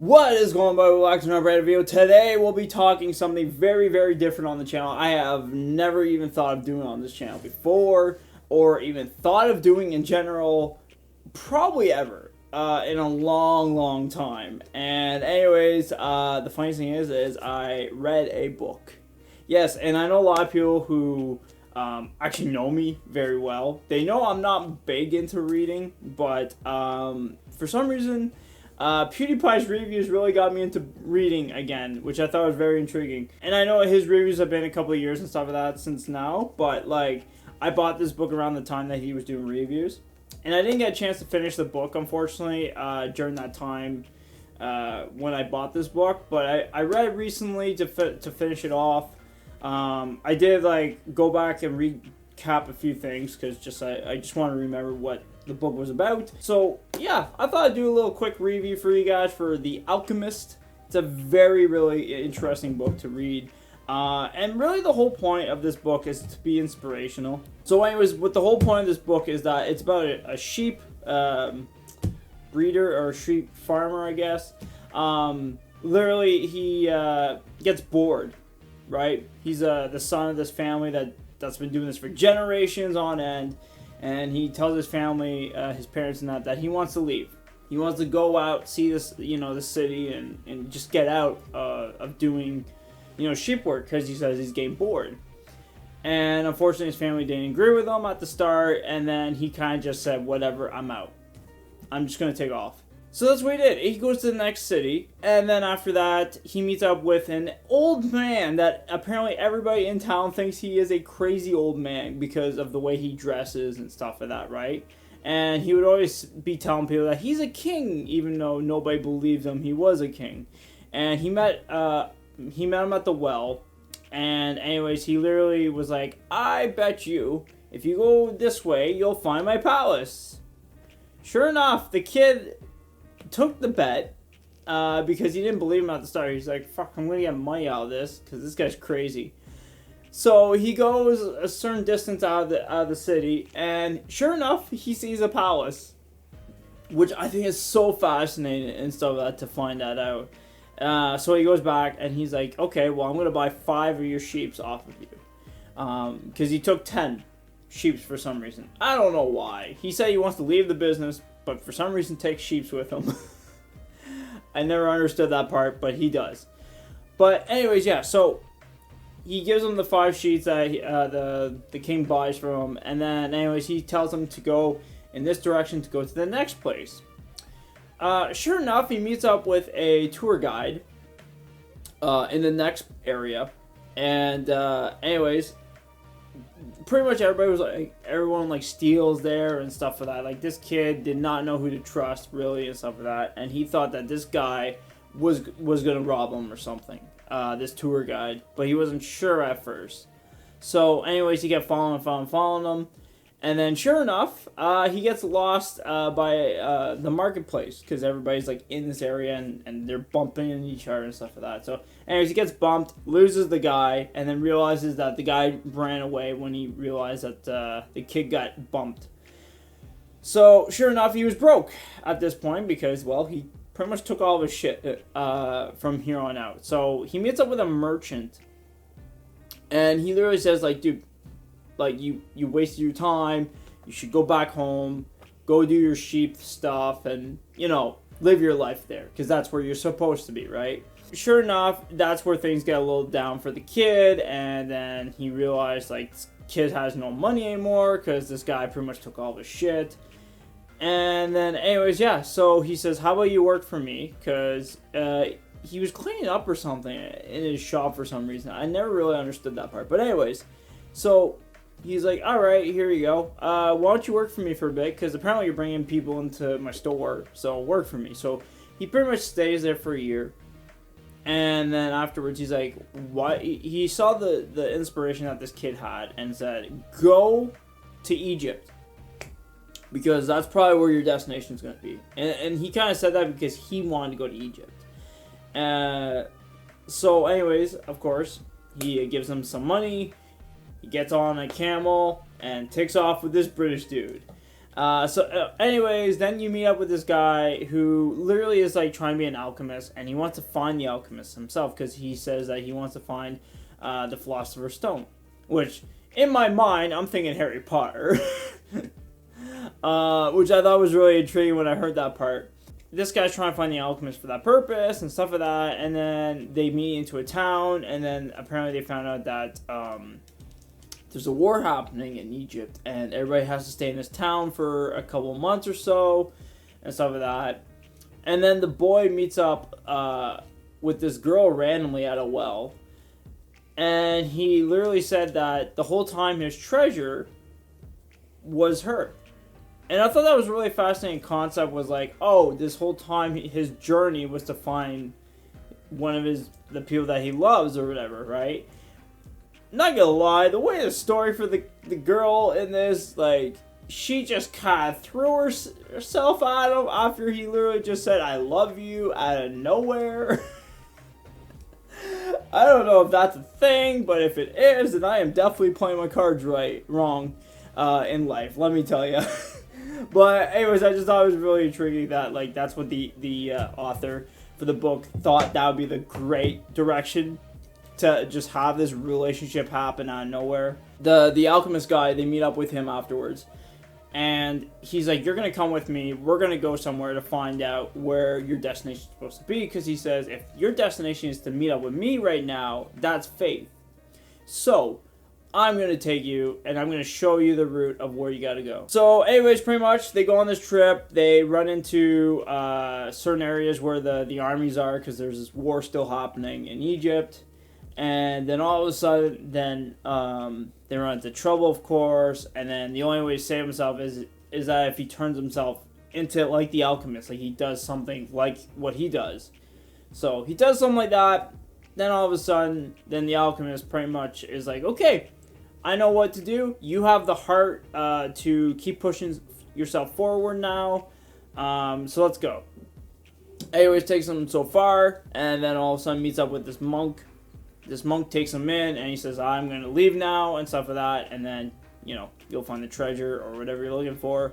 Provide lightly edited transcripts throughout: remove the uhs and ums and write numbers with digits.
What is going on, welcome to another brand new video. Today we'll be talking something very, very different on the channel. I have never even thought of doing on this channel before, or even thought of doing in general, probably ever, in a long, long time. And anyways, the funniest thing is I read a book. Yes, and I know a lot of people who actually know me very well. They know I'm not big into reading, but for some reason, PewDiePie's reviews really got me into reading again, which I thought was very intriguing. And I know his reviews have been a couple of years and stuff like that since now, but like, I bought this book around the time that he was doing reviews. And I didn't get a chance to finish the book, unfortunately, during that time when I bought this book. But I read it recently to finish it off. I did like go back and recap a few things because I just want to remember what the book was about. So yeah, I thought I'd do a little quick review for you guys for The Alchemist. It's a really interesting book to read. And really the whole point of this book is to be inspirational. So anyways, what the whole point of this book is that it's about a sheep breeder or sheep farmer, I guess. Literally he gets bored, right? He's the son of this family that's been doing this for generations on end. And he tells his family, his parents and that he wants to leave. He wants to go out, see this, the city, and just get out of doing, sheep work because he says he's getting bored. And unfortunately, his family didn't agree with him at the start, and then he kind of just said, whatever, I'm out. I'm just going to take off. So that's what he did. He goes to the next city, and then after that, he meets up with an old man that apparently everybody in town thinks he is a crazy old man because of the way he dresses and stuff like that, right? And he would always be telling people that he's a king, even though nobody believed him he was a king. And he met him at the well, and anyways, he literally was like, I bet you, if you go this way, you'll find my palace. Sure enough, the kid took the bet because he didn't believe him at the start. He's like, fuck, I'm gonna get money out of this because this guy's crazy. So he goes a certain distance out of the city, and sure enough, he sees a palace, which I think is so fascinating and stuff like that to find that out. So he goes back and he's like, okay, well, I'm gonna buy 5 of your sheeps off of you because he took 10 sheeps for some reason. I don't know why. He said he wants to leave the business, but for some reason take sheeps with him. I never understood that part, but he does. But anyways, yeah, so he gives him the 5 sheets that the king buys from him, and then anyways, he tells him to go in this direction to go to the next place. Sure enough, he meets up with a tour guide in the next area, and anyways, pretty much everyone steals there and stuff like that. Like, this kid did not know who to trust really and stuff like that, and he thought that this guy was gonna rob him or something, this tour guide, but he wasn't sure at first. So anyways, he kept following him, and then sure enough, he gets lost by the marketplace because everybody's like in this area and they're bumping into each other and stuff like that. So anyways, he gets bumped, loses the guy, and then realizes that the guy ran away when he realized that the kid got bumped. So sure enough, he was broke at this point because, well, he pretty much took all of his shit from here on out. So he meets up with a merchant, and he literally says, like, dude, like, you wasted your time, you should go back home, go do your sheep stuff, and, live your life there, because that's where you're supposed to be, right? Sure enough, that's where things get a little down for the kid, and then he realized, like, this kid has no money anymore, because this guy pretty much took all of his shit. And then, anyways, yeah, so he says, how about you work for me, because he was cleaning up or something in his shop for some reason. I never really understood that part, but anyways, so he's like, all right, here you go. Why don't you work for me for a bit? Because apparently you're bringing people into my store, so work for me. So he pretty much stays there for a year. And then afterwards, he's like, why? He saw the inspiration that this kid had and said, go to Egypt. Because that's probably where your destination is going to be. And he kind of said that because he wanted to go to Egypt. So anyways, of course, he gives him some money. He gets on a camel and takes off with this British dude. Anyways, then you meet up with this guy who literally is like trying to be an alchemist, and he wants to find the alchemist himself because he says that he wants to find the Philosopher's Stone, which in my mind I'm thinking Harry Potter, which I thought was really intriguing when I heard that part. This guy's trying to find the alchemist for that purpose and stuff like that, and then they meet into a town, and then apparently they found out that there's a war happening in Egypt, and everybody has to stay in this town for a couple months or so, and stuff like that. And then the boy meets up with this girl randomly at a well, and he literally said that the whole time his treasure was her. And I thought that was a really fascinating concept, was like, oh, this whole time his journey was to find one of the people that he loves or whatever, right? Not gonna lie, the way the story for the girl in this, like, she just kind of threw herself at him after he literally just said, I love you, out of nowhere. I don't know if that's a thing, but if it is, then I am definitely playing my cards wrong in life, let me tell you. But anyways, I just thought it was really intriguing that, like, that's what the author for the book thought that would be the great direction to just have this relationship happen out of nowhere. The alchemist guy, they meet up with him afterwards, and he's like, you're gonna come with me, we're gonna go somewhere to find out where your destination is supposed to be, because he says, if your destination is to meet up with me right now, that's faith. So I'm going to take you, and I'm going to show you the route of where you got to go. So, anyways, pretty much, they go on this trip. They run into certain areas where the armies are, because there's this war still happening in Egypt. And then all of a sudden, then they run into trouble, of course. And then the only way to save himself is that if he turns himself into, like, the alchemist. Like, he does something like what he does. So, he does something like that. Then all of a sudden, then the alchemist pretty much is like, okay, I know what to do. You have the heart to keep pushing yourself forward now. So let's go. Anyways, takes him so far, and then all of a sudden meets up with this monk. This monk takes him in, and he says, I'm going to leave now, and stuff like that. And then, you know, you'll find the treasure or whatever you're looking for.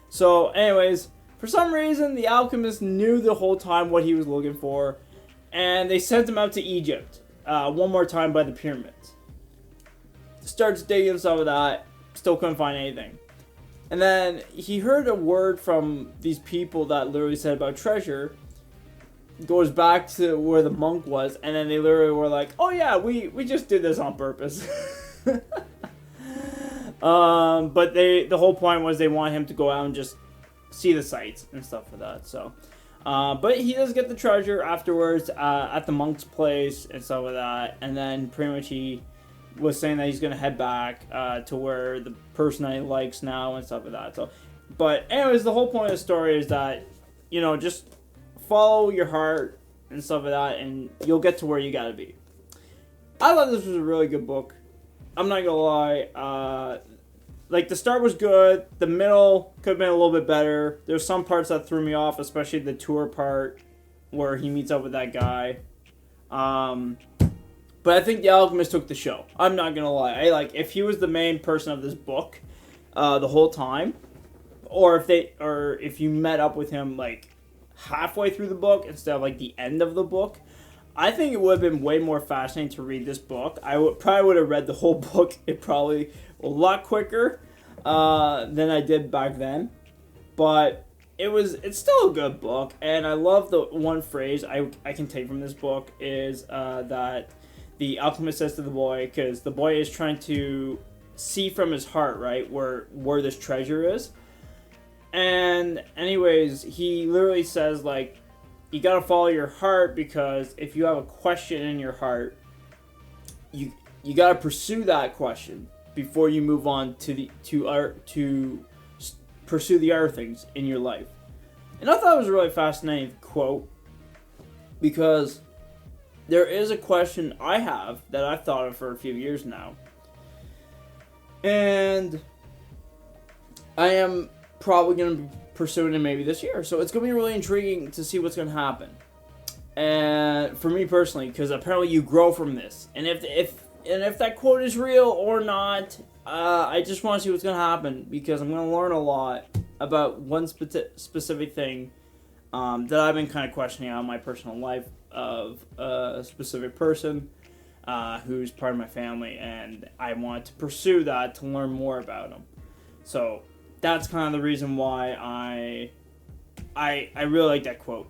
So anyways, for some reason, the alchemist knew the whole time what he was looking for. And they sent him out to Egypt one more time by the pyramids. Starts digging and stuff like that. Still couldn't find anything. And then he heard a word from these people that literally said about treasure. Goes back to where the monk was. And then they literally were like, oh yeah, we just did this on purpose. But the whole point was they want him to go out and just see the sights and stuff like that. So, but he does get the treasure afterwards at the monk's place and stuff like that. And then pretty much he was saying that he's going to head back to where the person that he likes now and stuff like that. So, but anyways, the whole point of the story is that, you know, just follow your heart and stuff like that, and you'll get to where you got to be. I thought this was a really good book. I'm not going to lie. Like, the start was good. The middle could have been a little bit better. There's some parts that threw me off, especially the tour part where he meets up with that guy. But I think the Alchemist took the show. I'm not gonna lie. If he was the main person of this book, the whole time, or if you met up with him like halfway through the book instead of like the end of the book, I think it would have been way more fascinating to read this book. I probably would have read the whole book a lot quicker than I did back then. But it's still a good book, and I love the one phrase I can take from this book is that the alchemist says to the boy, because the boy is trying to see from his heart, right, where this treasure is. And anyways, he literally says, like, you gotta follow your heart, because if you have a question in your heart, you gotta pursue that question before you move on to pursue the other things in your life. And I thought it was a really fascinating quote, because there is a question I have that I've thought of for a few years now. And I am probably going to be pursuing it maybe this year. So it's going to be really intriguing to see what's going to happen. And for me personally, because apparently you grow from this. And if that quote is real or not, I just want to see what's going to happen because I'm going to learn a lot about one specific thing that I've been kind of questioning out in my personal life of a specific person who's part of my family, and I want to pursue that to learn more about him. So that's kind of the reason why I really like that quote.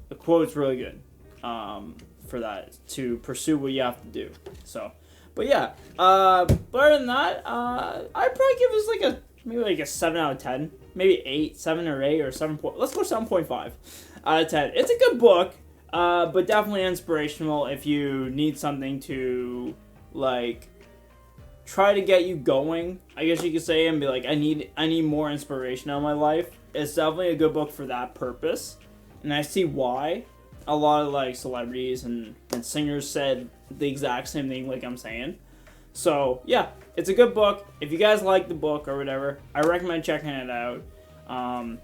The quote's really good for that, to pursue what you have to do. So, but yeah, but other than that, I'd probably give this like maybe like a 7 out of 10, maybe 8, 7 or 8 or 7. Let's go 7.5 out of 10. It's a good book, but definitely inspirational if you need something to like try to get you going, I guess you could say, and be like, I need more inspiration in my life. It's definitely a good book for that purpose, and I see why a lot of like celebrities and singers said the exact same thing like I'm saying. So yeah, it's a good book. If you guys like the book or whatever, I recommend checking it out. I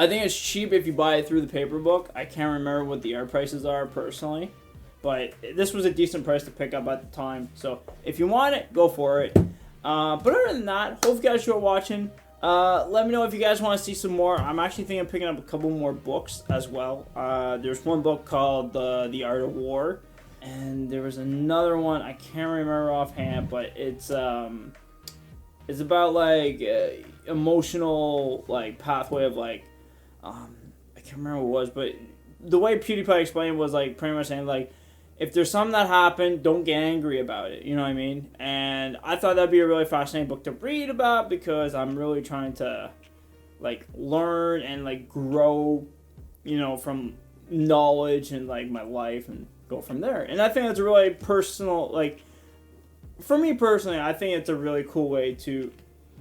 think it's cheap if you buy it through the paper book. I can't remember what the art prices are personally, but this was a decent price to pick up at the time. So if you want it, go for it. But other than that, hope you guys enjoy watching. Let me know if you guys want to see some more. I'm actually thinking of picking up a couple more books as well. There's one book called The Art of War, and there was another one I can't remember offhand, but it's about like emotional like pathway of like I can't remember what it was, but the way PewDiePie explained was like pretty much saying like, if there's something that happened, don't get angry about it. You know what I mean? And I thought that'd be a really fascinating book to read about because I'm really trying to like learn and like grow, you know, from knowledge and like my life and go from there. And I think that's a really personal, like for me personally, I think it's a really cool way to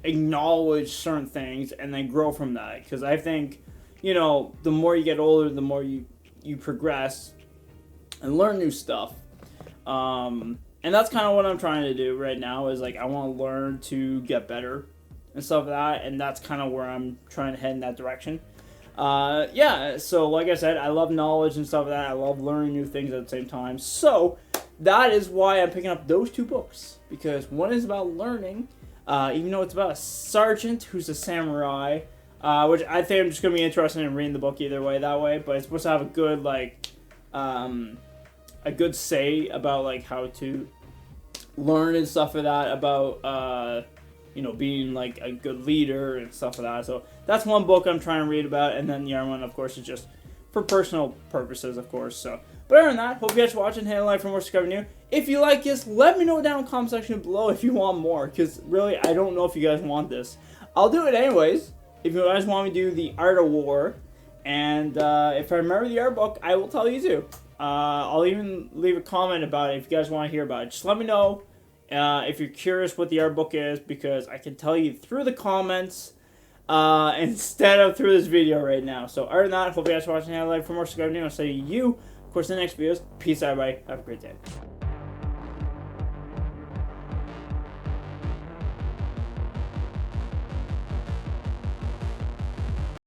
acknowledge certain things and then grow from that. Because I think, you know, the more you get older, the more you progress and learn new stuff. And that's kind of what I'm trying to do right now is like I want to learn to get better and stuff like that, and that's kind of where I'm trying to head in that direction. Yeah, so like I said, I love knowledge and stuff like that. I love learning new things at the same time. So that is why I'm picking up those two books, because one is about learning, even though it's about a sergeant who's a samurai, which I think I'm just going to be interested in reading the book either way that way, but it's supposed to have a good like a good say about like how to learn and stuff like that, about you know, being like a good leader and stuff like that. So that's one book I'm trying to read about, and then the other one of course is just for personal purposes, of course. So but other than that, hope you guys are watching. Hit a like for more discovery new. If you like this, let me know down in the comment section below if you want more, because really I don't know if you guys want this. I'll do it anyways if you guys want me to do The Art of War. And if I remember the art book, I will tell you too. I'll even leave a comment about it if you guys want to hear about it. Just let me know if you're curious what the art book is, because I can tell you through the comments instead of through this video right now. So other than that, hope you guys are watching. Have a like for more subscribe. I'll see you, of course, in the next videos. Peace out, everybody. Have a great day.